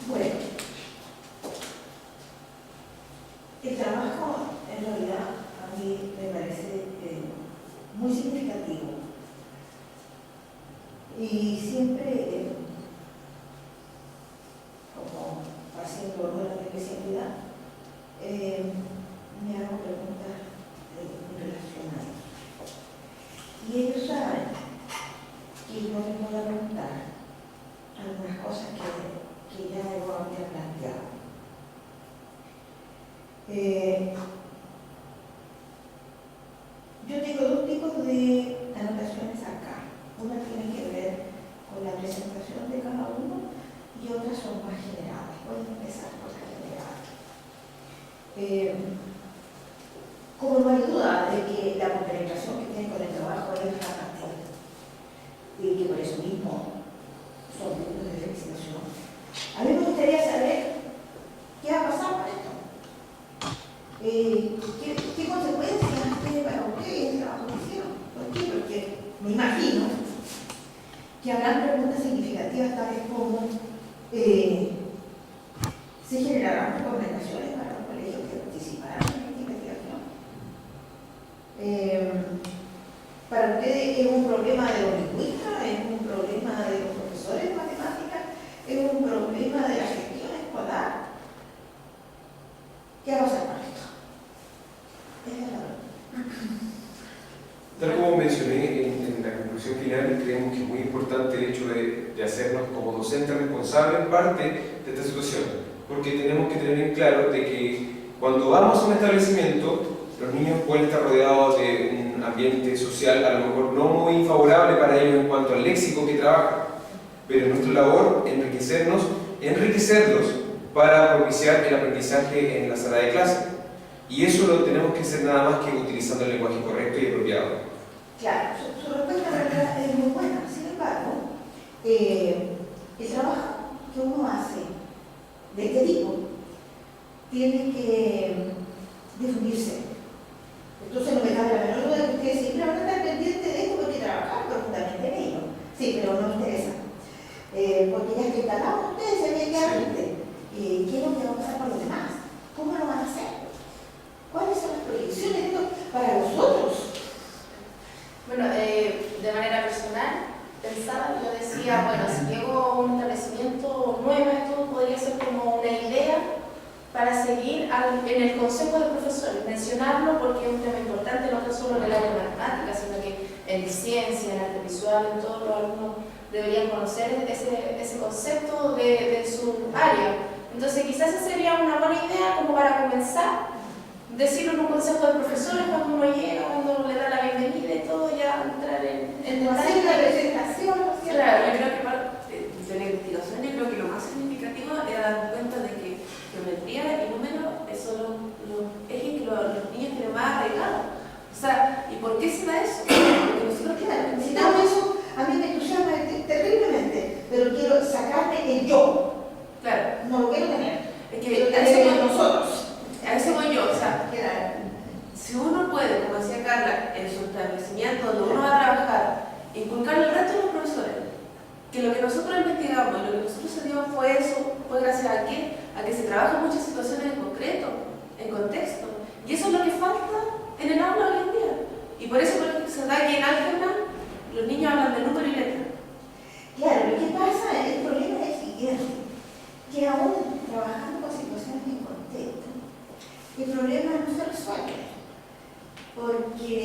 Bueno, el trabajo en realidad a mí me parece muy significativo y siempre como Yo tengo dos tipos de anotaciones acá. Una tiene que ver con la presentación de cada uno y otras son más generales. Voy a empezar por la general. Como no hay duda de que la compenetración que tienen con el trabajo es bastante y que por eso mismo son puntos de felicitación, a mí me gustaría saber qué va a pasar con esto. ¿Qué consecuencias tiene para ustedes el trabajo que hicieron? ¿Por qué? Porque me imagino que habrán preguntas significativas tales como ¿se generarán recomendaciones para los colegios que participarán en esta investigación? ¿Para ustedes es un problema de los lingüistas? ¿Es un problema de los profesores de matemáticas? ¿Es un problema de la gestión escolar? ¿Qué va a pasar con esto? Esa es la pregunta. Tal como mencioné en la conclusión final, creemos que es muy importante el hecho de hacernos como docentes responsables parte de esta situación, porque tenemos que tener en claro de que cuando vamos a un establecimiento, los niños pueden estar rodeados de un ambiente social a lo mejor no muy favorable para ellos en cuanto al léxico que trabajan, pero es nuestra labor enriquecerlos para propiciar el aprendizaje en la sala de clase. Y eso lo tenemos que hacer nada más que utilizando el lenguaje correcto y apropiado. Claro, su respuesta en realidad es muy buena. Sin embargo, el trabajo que uno hace de este tipo tiene que difundirse. Entonces no me cabe la menor duda de que ustedes siempre van a estar pendientes de esto porque trabajar profundamente en ello. Sí, pero no me interesa. Porque ya que instalamos ustedes, se ve claramente qué es lo que va a pasar con los demás. ¿Cómo lo van a hacer? ¿Cuáles son las proyecciones de esto para vosotros? Bueno, de manera personal, pensaba, yo decía, bueno, si llego a un establecimiento nuevo, esto podría ser como una idea para seguir en el consejo de profesores, mencionarlo porque es un tema importante, no tan solo en el área de matemáticas, sino que en ciencia, en arte visual, en todos los alumnos deberían conocer ese concepto de su área. Entonces quizás esa sería una buena idea como para comenzar, decirlo en un consejo de profesores cuando uno llega, cuando le da la bienvenida y todo, ya entrar en hacer la presentación. Claro, yo creo que de la investigación, yo creo que lo más significativo era dar cuenta de que geometría y números son los ejes que los niños tienen más arraigados. O sea, ¿y por qué se da eso? Porque nosotros necesitamos eso, a mí me entusiasma terriblemente, pero quiero sacarme el yo. Claro. No lo quiero tener. Es que a eso voy nosotros. A eso voy yo, o sea, claro. Si uno puede, como decía Carla, en su establecimiento donde uno va a trabajar, inculcarle al resto de los profesores que lo que nosotros investigamos y lo que nosotros hacemos fue eso, fue gracias a que se trabajan muchas situaciones en concreto, en contexto. Y eso es lo que falta en el aula hoy en día. Y por eso se da que en álgebra los niños hablan de número y letra. Claro, lo que pasa, el problema es el siguiente, que aún trabajando con situaciones en contexto, el problema no se resuelve, porque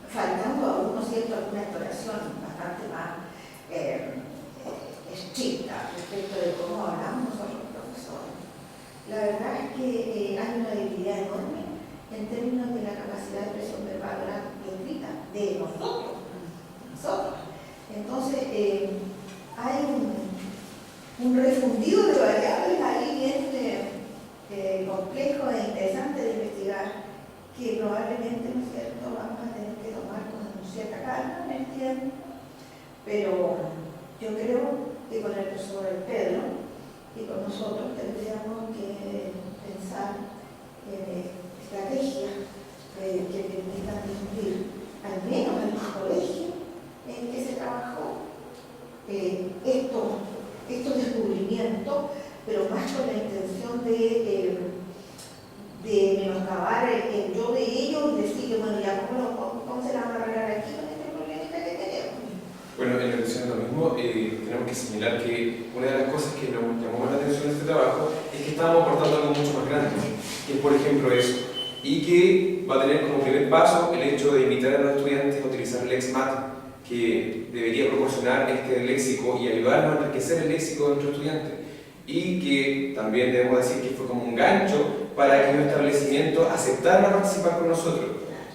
faltando alguna exploración bastante más estricta respecto de cómo hablamos nosotros los profesores. La verdad es que hay una debilidad enorme en términos de la capacidad de expresión verbal oral y escrita de nosotros. Entonces, hay un refundido de variables ahí bien complejo e interesante de investigar, que probablemente, ¿no es cierto?, vamos a tener que tomar con cierta calma en el tiempo, pero yo creo que con el profesor Pedro y con nosotros tendríamos que pensar en estrategias que permitan difundir, al menos en los colegios en que se trabajó, estos descubrimientos, pero más con la intención de menoscabar el yo de ellos y decir que, bueno, ya cómo se la van a arreglar aquí con este problemita que tenemos. Bueno, en relación a lo mismo, tenemos que señalar que una de las cosas que nos llamó la atención en este trabajo es que estábamos aportando algo mucho más grande, que es, por ejemplo, eso, y que va a tener como primer paso el hecho de invitar a los estudiantes a utilizar el LexMath, que debería proporcionar este léxico y ayudarnos a enriquecer el léxico de nuestros estudiantes, y que también debemos decir que fue como un gancho para que los establecimientos aceptaran participar con nosotros.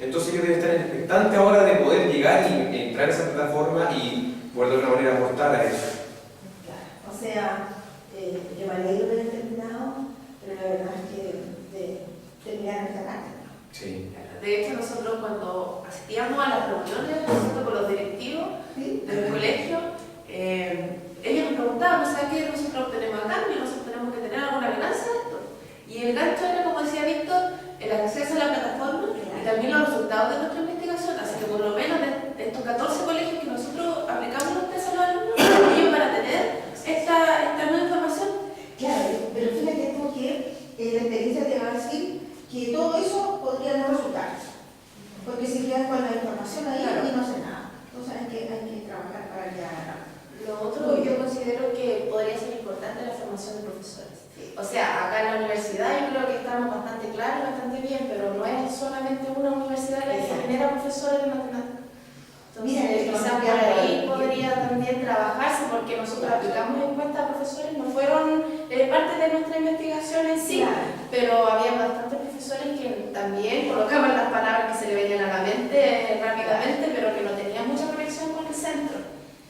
Entonces ellos deben estar expectantes ahora de poder llegar y entrar a esa plataforma y poder de alguna manera aportar a eso. Claro, o sea, yo me alegro de haber terminado, pero la verdad es que terminar esta carta. Sí. De hecho, nosotros cuando asistíamos a las reuniones con los directivos ¿Sí? de los colegios, ellos nos preguntaban, ¿sabes qué nosotros obtenemos a cambio? Nosotros tenemos que tener alguna ganancia de esto. Y el gancho era, como decía Víctor, el acceso a la plataforma y también los resultados de nuestra investigación. Así que por lo menos de estos 14 colegios que nosotros aplicamos los test a los alumnos, ellos van a tener esta nueva información. Claro, pero fíjate tú que la experiencia te va a decir que todo eso podría no resultar, porque se quedan con la información ahí Claro. y no hace nada. Entonces hay que trabajar para que hagan nada. Lo otro, yo considero que podría ser importante la formación de profesores. O sea, acá en la universidad yo creo que estamos bastante claros, bastante bien, pero no es solamente una universidad la que genera profesores de matemáticas. Entonces, Mira, quizás por ahí podría también trabajarse, porque nosotros aplicamos encuestas a profesores, no fueron parte de nuestra investigación en sí, Claro. pero había bastantes profesores que también colocaban las palabras que se le venían a la mente rápidamente, pero que no tenían mucha conexión con el centro.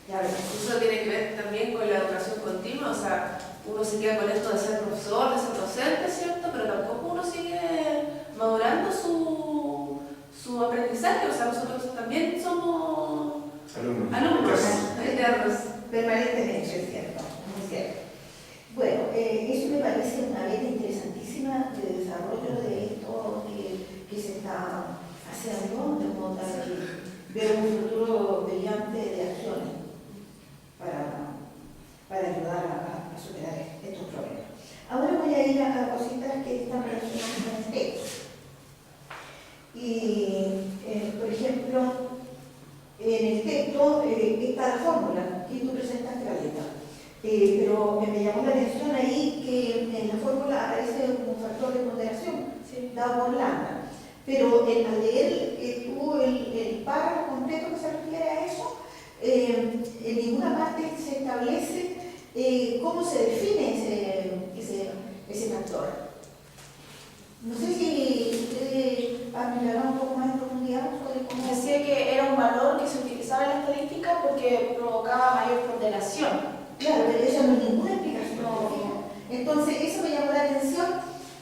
Claro. Eso tiene que ver también con la educación continua, o sea, uno se queda con esto de ser profesor, de ser docente, ¿cierto? Pero tampoco uno sigue madurando su aprendizaje, o sea, nosotros también somos alumnos eternos. Permanentemente, es cierto, muy cierto. Bueno, eso me parece una vía interesantísima de desarrollo de esto que se está haciendo, de modo tal que veo un futuro brillante de acciones para ayudar a superar estos problemas. Ahora voy a ir a cositas que están relacionadas con el texto. Y, por ejemplo, en el texto está la fórmula que tú presentaste, Galeta. Pero me llamó la atención ahí que en la fórmula aparece un factor de ponderación dado por lambda. Pero al leer tú el párrafo completo que se refiere a eso, en ninguna parte se establece cómo se define ese factor. No sé si ustedes hablarán un poco más en profundidad sobre cómo... Decía que era un valor que se utilizaba en la estadística porque provocaba mayor ponderación. Claro, pero eso no es ninguna explicación. No. Entonces, eso me llamó la atención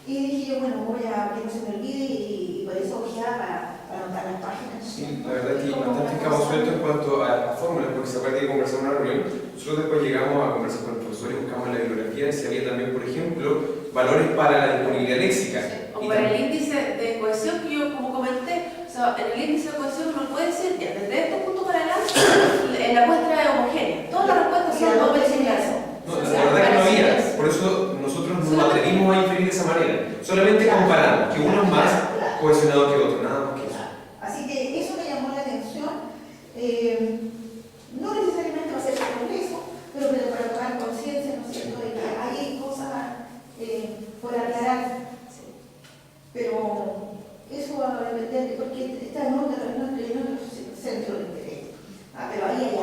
y dije yo, bueno, voy a que no se me olvide y por eso ojeaba para anotar las páginas. Sí, la verdad es que hay bastante cabos sueltos en cuanto a las fórmulas, porque se acuerda que conversamos en una reunión, nosotros después llegamos a conversar con los profesores, buscamos la bibliografía y si había también, por ejemplo, valores para la disponibilidad léxica. O para el índice de cohesión que yo como comenté, o sea, en el índice de cohesión uno puede decir, ya, desde este punto para adelante, la muestra es homogénea. Todas las respuestas son homogéneas. No, la verdad que no había, por eso nosotros nos atrevimos a inferir de esa manera. Solamente comparamos que uno es más cohesionado que otro, nada más que eso. Así que eso me llamó la atención. No necesariamente va a ser progreso, pero para tomar conciencia, ¿no es cierto?, de que hay cosas por aclarar. Pero eso va a depender de porque está en otro centro de interés. Pero ahí hay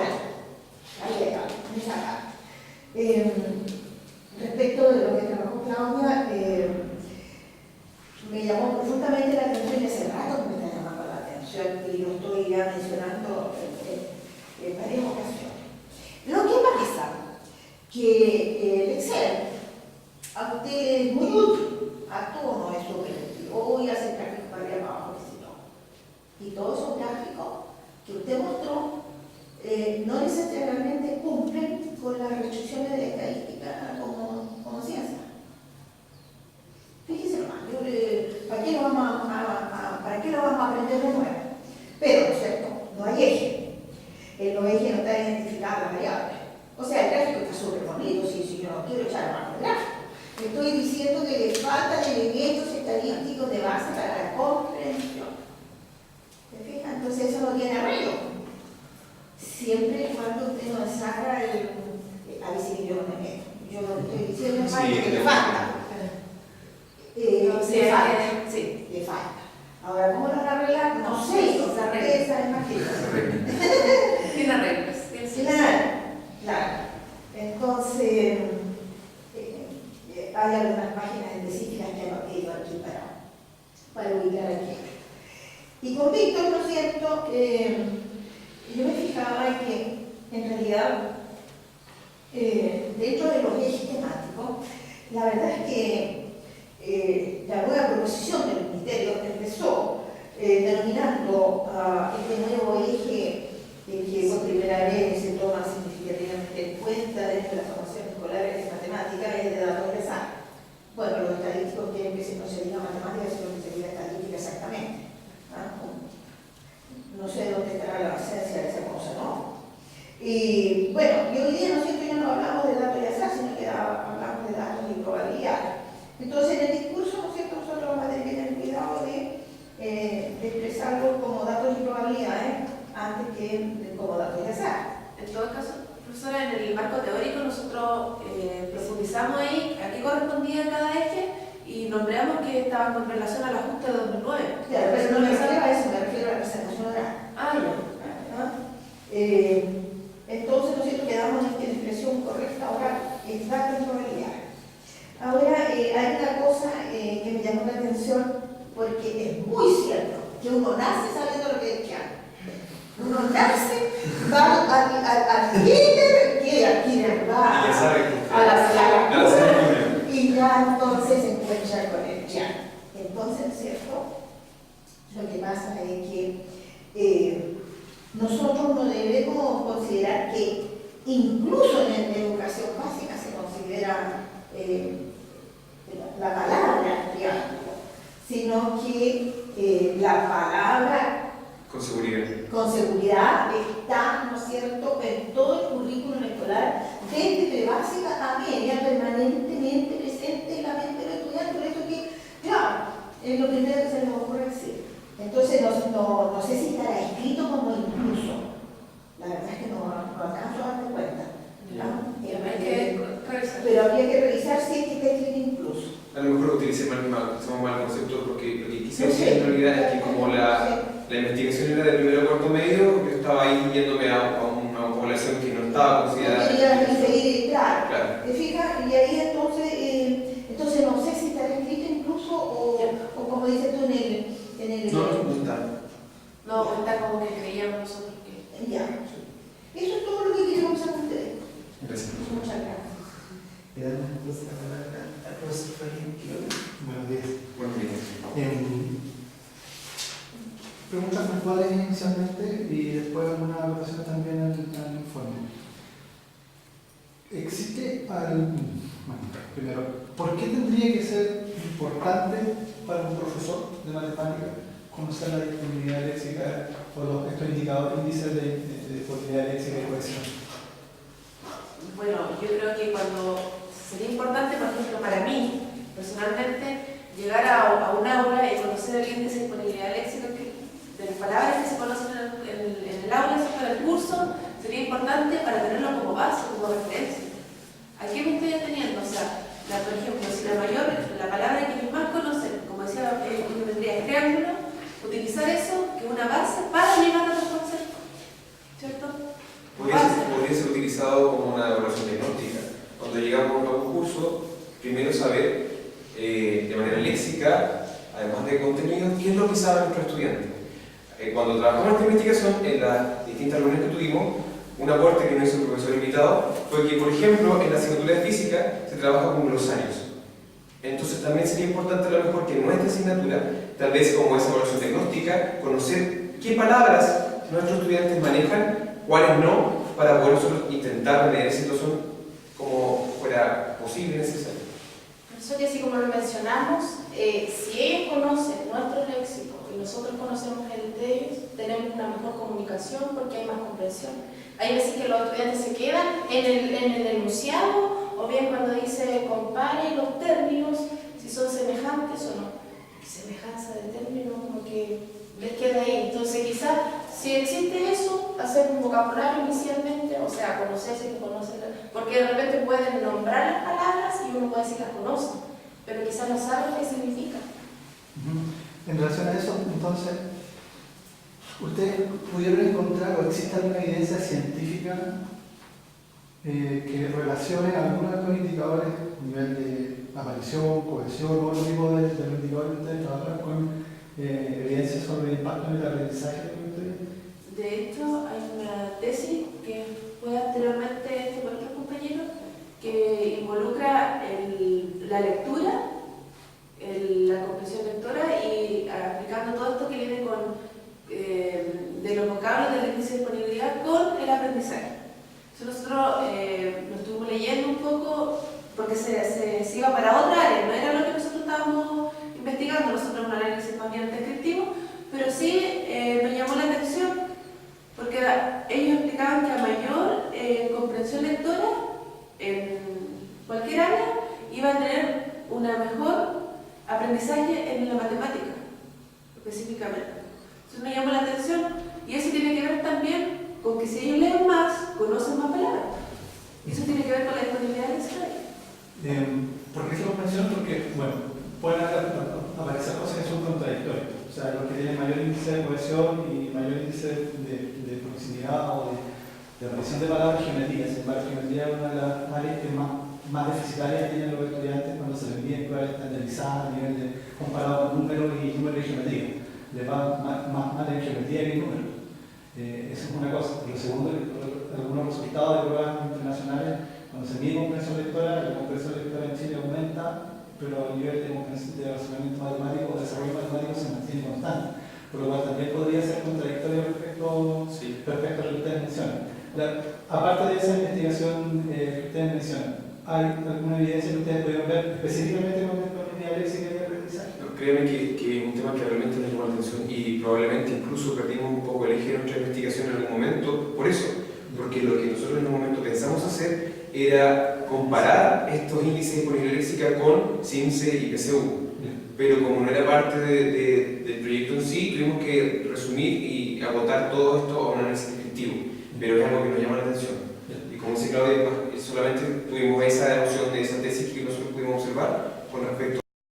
algo, muy sacado. Respecto de lo que trabajó Claudia, me llamó profundamente la atención y hace rato que me está llamando la atención y lo estoy ya mencionando en varias ocasiones. Lo que pasa que el Excel a usted es muy útil, a todo no es súper útil. Hoy hace gráficos para arriba abajo, y todos esos gráficos que usted mostró no necesariamente cumplen con las restricciones de la estadística como ciencia. Fíjese nomás, ¿para qué lo vamos a aprender de nuevo? Pero, ¿no es cierto?, no hay eje. En los ejes no están identificadas las variables. O sea, el gráfico está súper bonito, si yo no quiero echar abajo el gráfico. Estoy diciendo que le faltan elementos estadísticos de base para la comprensión. ¿Se fijan? Entonces eso no tiene arreglo. Siempre y cuando usted no saca a veces que yo no me meto. Yo lo que estoy diciendo es que le falta. Le falta. Ahora, ¿cómo lo van a arreglar? No sé, esa es más que Tiene arreglos. Claro. Entonces, hay algunas páginas específicas que he ido aquí para ubicar aquí. Y con Víctor, ¿no es cierto? Yo me fijaba en que, en realidad, dentro de los ejes temáticos, la verdad es que la nueva proposición del Ministerio empezó denominando este nuevo eje que por primera vez se toma significativamente en cuenta dentro de la formación escolar en matemática, es de datos de azar. Bueno, los estadísticos quieren que no se diga matemática, sino que se diga estadística exactamente. No sé dónde estará la esencia de esa cosa, ¿no? Y bueno, y hoy día, ¿no es cierto?, ya no hablamos de datos de azar, sino que hablamos de datos y probabilidades. Entonces, en el discurso, ¿no es cierto?, nosotros vamos a tener que tener cuidado de expresarlo como datos y probabilidades antes que como datos de azar. En todo caso, profesora, en el marco teórico nosotros profundizamos ahí a qué correspondía cada eje y nombramos que estaba con relación al ajuste de 2009. Claro, pero no me refiero a eso, me refiero a la presentación oral. Entonces, ¿no es cierto?, quedamos en que la expresión correcta oral es datos y probabilidades. Ahora, hay una cosa que me llamó la atención porque es muy cierto que uno nace sabiendo lo que es piano. Uno nace, va al kinder, que al kinder va a la sala y ya entonces se encuentra con el piano. Entonces, ¿cierto?, lo que pasa es que nosotros no debemos considerar que incluso en la educación básica se considera la palabra piano, sino que la palabra Con seguridad. con seguridad está, ¿no es cierto?, en todo el currículum escolar, desde prebásica a media, permanentemente presente en la mente del estudiante. Por eso que, claro, es lo primero que se les ocurre decir. Entonces, no sé si estará escrito como incluso. La verdad es que no alcanzo a darme cuenta. Pero habría que revisar si es que está escrito incluso. A lo mejor utilicé mal concepto porque lo que quise decir en realidad es que como la investigación era de primero a cuarto medio, yo estaba ahí yéndome a una población que no estaba considerada. Quería referir, claro. Claro. ¿Te fijas? Y ahí entonces no sé si estará escrito incluso o como dices tú en el No está. No, está como que creíamos nosotros que... Ya. Eso es todo lo que quería conversar con ustedes. Gracias. Muchas gracias. Le damos entonces la palabra al profesor Quiroga. Buenos días. Buenos días. Preguntas puntuales inicialmente y después una acotación también al informe. Primero, ¿por qué tendría que ser importante para un profesor de matemáticas conocer la disponibilidad léxica o estos indicadores, índices de disponibilidad léxica y cohesión? Bueno, yo creo que sería importante, por ejemplo, para mí, personalmente, llegar a un aula y conocer el índice de disponibilidad léxica de las palabras que se conocen en el aula, en el curso, sería importante para tenerlo como base, como referencia. ¿A qué me estoy ateniendo? O sea, por ejemplo, si la palabra que ellos más conocen, como decía, tendría es triángulo, utilizar eso que es una base para llegar a los conceptos, ¿cierto? Podría ser utilizado como una evaluación diagnóstica. Cuando llegamos a un curso, primero saber de manera léxica, además de contenido, qué es lo que sabe nuestro estudiante. Cuando trabajamos esta investigación, en las distintas reuniones que tuvimos, un aporte que nos hizo el profesor invitado fue que, por ejemplo, en la asignatura de física se trabaja con glosarios. Entonces también sería importante a lo mejor que en nuestra asignatura, tal vez como esa evaluación diagnóstica, conocer qué palabras nuestros estudiantes manejan, cuáles no, para poder nosotros intentar remediar esa situación como fuera posible y necesario. Profesor, y así como lo mencionamos, si ellos conocen nuestro léxico y nosotros conocemos el de ellos, tenemos una mejor comunicación porque hay más comprensión. Hay veces que los estudiantes se quedan en el enunciado, o bien cuando dice compare los términos, si son semejantes o no. Semejanza de términos, como que les queda ahí. Entonces, quizás, si existe eso, hacer un vocabulario inicialmente, o sea, conocerse y conocer, porque de repente pueden nombrar las palabras y uno puede decir las conoce, pero quizás no saben qué significa. En relación a eso, entonces, ¿ustedes pudieron encontrar o existe alguna evidencia científica que relacione algunos de estos indicadores a nivel de aparición, cohesión, otro tipo de indicadores que ustedes trabajan con evidencia sobre el impacto en el aprendizaje. De hecho, hay una tesis que fue anteriormente hecha por otros compañeros que involucra la lectura, la comprensión lectora y aplicando todo esto que viene con de los vocablos del índice de disponibilidad con el aprendizaje. Entonces nosotros lo estuvimos leyendo un poco porque se iba para otra área, no era lo que nosotros estábamos investigando, nosotros un análisis más bien descriptivo, pero sí nos llamó la atención porque ellos explicaban que a mayor comprensión lectora en cualquier área iba a tener una mejor aprendizaje en la matemática, específicamente. Entonces me llamó la atención y eso tiene que ver también con que si ellos leen más, conocen más palabras. Eso tiene que ver con la disponibilidad del diccionario. ¿Por qué se lo menciono? Porque, bueno, pueden aparecer cosas que son contradictorias. O sea, los que tienen mayor índice de cohesión y mayor índice de proximidad o de aparición de palabras, geometría. Sin embargo, geometría es una de las áreas que más deficitarias tienen los estudiantes cuando se les envían pruebas estandarizadas a nivel de comparado con números y geometría. Les va más en geometría que en números. Eso es una cosa. Y lo segundo, algunos resultados de pruebas internacionales, cuando se mide comprensión lectora, la comprensión lectora en Chile aumenta, pero el nivel de razonamiento matemático o desarrollo matemático se mantiene constante. Por lo cual también podría ser contradictorio respecto a lo que ustedes mencionan. Aparte de esa investigación que ustedes mencionan, ¿hay alguna evidencia que ustedes pudieron ver específicamente con la léxica y aprendizaje? Créanme que es un tema que realmente nos llamó la atención y probablemente incluso perdimos un poco el eje de nuestra investigación en algún momento por eso, porque lo que nosotros en un momento pensamos hacer era comparar estos índices de disponibilidad léxica con CIMSE y PSU, pero como no era parte del proyecto en sí, tuvimos que resumir y agotar todo esto a un análisis descriptivo, pero es algo que nos llama la atención. Y como dice Claudia, solamente tuvimos esa noción de esa tesis que nosotros pudimos observar con respecto